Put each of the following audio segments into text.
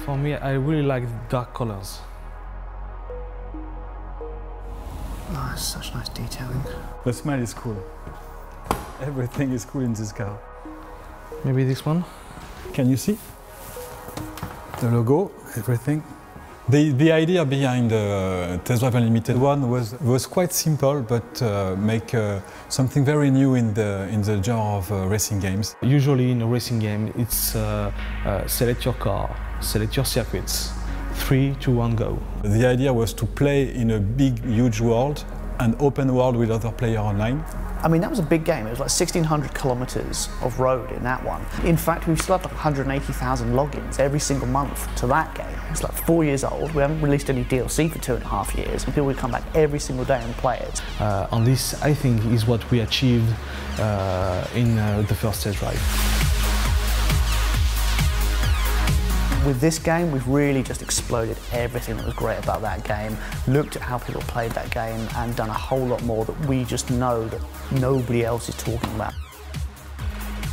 For me, I really like dark colors. Oh, it's such nice detailing. The smell is cool. Everything is cool in this car. Maybe this one? Can you see? The logo, everything. The idea behind the Test Drive Unlimited one was quite simple, but make something very new in the genre of racing games. Usually in a racing game, it's select your car, select your circuits, 3, 2, 1, go. The idea was to play in a big, huge world, an open world with other players online. I mean, that was a big game. It was like 1,600 kilometers of road in that one. In fact, we've still had like 180,000 logins every single month to that game. It's like 4 years old. We haven't released any DLC for 2.5 years. And people would come back every single day and play it. And this, I think, is what we achieved in the first test drive. With this game, we've really just exploded everything that was great about that game, looked at how people played that game and done a whole lot more that we just know that nobody else is talking about.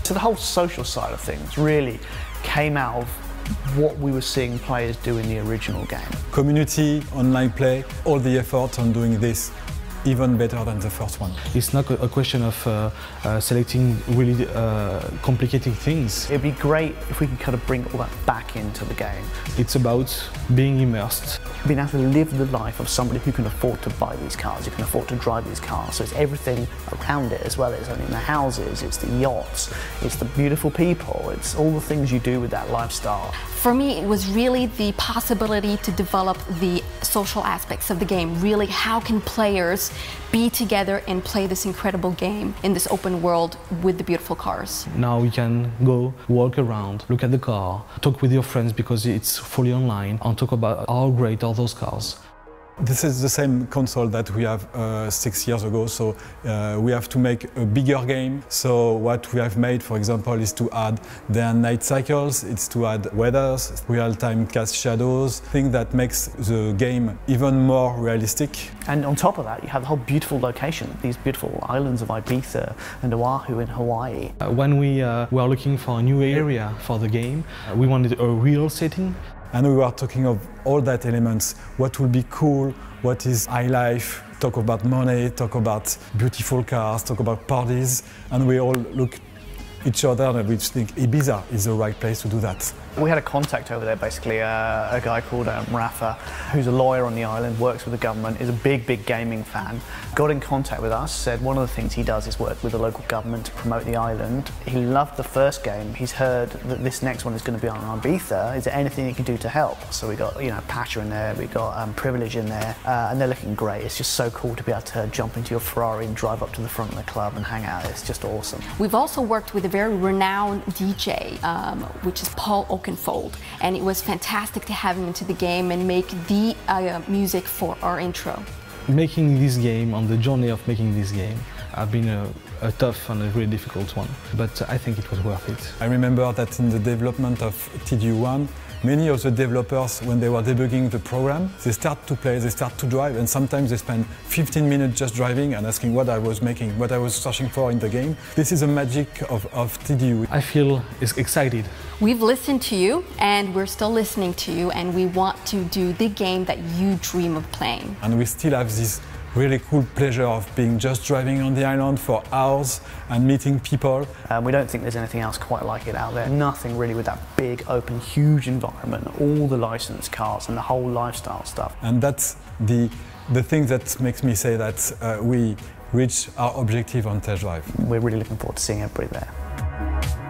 So the whole social side of things really came out of what we were seeing players do in the original game. Community, online play, all the effort on doing this even better than the first one. It's not a question of selecting really complicated things. It'd be great if we could kind of bring all that back into the game. It's about being immersed. Being able to live the life of somebody who can afford to buy these cars, who can afford to drive these cars. So it's everything around it as well. It's the houses, it's the yachts, it's the beautiful people, it's all the things you do with that lifestyle. For me, it was really the possibility to develop the social aspects of the game. Really, how can players be together and play this incredible game in this open world with the beautiful cars? Now you can go walk around, look at the car, talk with your friends because it's fully online, and talk about how great are those cars. This is the same console that we have 6 years ago, so we have to make a bigger game. So what we have made, for example, is to add day and night cycles, it's to add weathers, real-time cast shadows, thing that makes the game even more realistic. And on top of that, you have the whole beautiful location, these beautiful islands of Ibiza and Oahu in Hawaii. When we were looking for a new area for the game, we wanted a real setting. And we were talking of all that elements, what will be cool, what is high life, talk about money, talk about beautiful cars, talk about parties, and we all look each other and we think Ibiza is the right place to do that. We had a contact over there, basically, a guy called Rafa, who's a lawyer on the island, works with the government, is a big gaming fan. Got in contact with us, said one of the things he does is work with the local government to promote the island. He loved the first game. He's heard that this next one is going to be on Ibiza. Is there anything he can do to help? So we got, Pasha in there, we got Privilege in there, and they're looking great. It's just so cool to be able to jump into your Ferrari and drive up to the front of the club and hang out. It's just awesome. We've also worked with a very renowned DJ, which is Paul Oakenfold, and it was fantastic to have him into the game and make the music for our intro. Making this game, on the journey of making this game, have been a tough and a really difficult one, but I think it was worth it. I remember that in the development of TDU 1, many of the developers, when they were debugging the program, they start to play, they start to drive, and sometimes they spend 15 minutes just driving and asking what I was making, what I was searching for in the game. This is the magic of TDU. I feel excited. We've listened to you, and we're still listening to you, and we want to do the game that you dream of playing. And we still have this really cool pleasure of being just driving on the island for hours and meeting people. We don't think there's anything else quite like it out there. Nothing really with that big, open, huge environment, all the licensed cars and the whole lifestyle stuff. And that's the thing that makes me say that we reached our objective on Test Drive. We're really looking forward to seeing everybody there.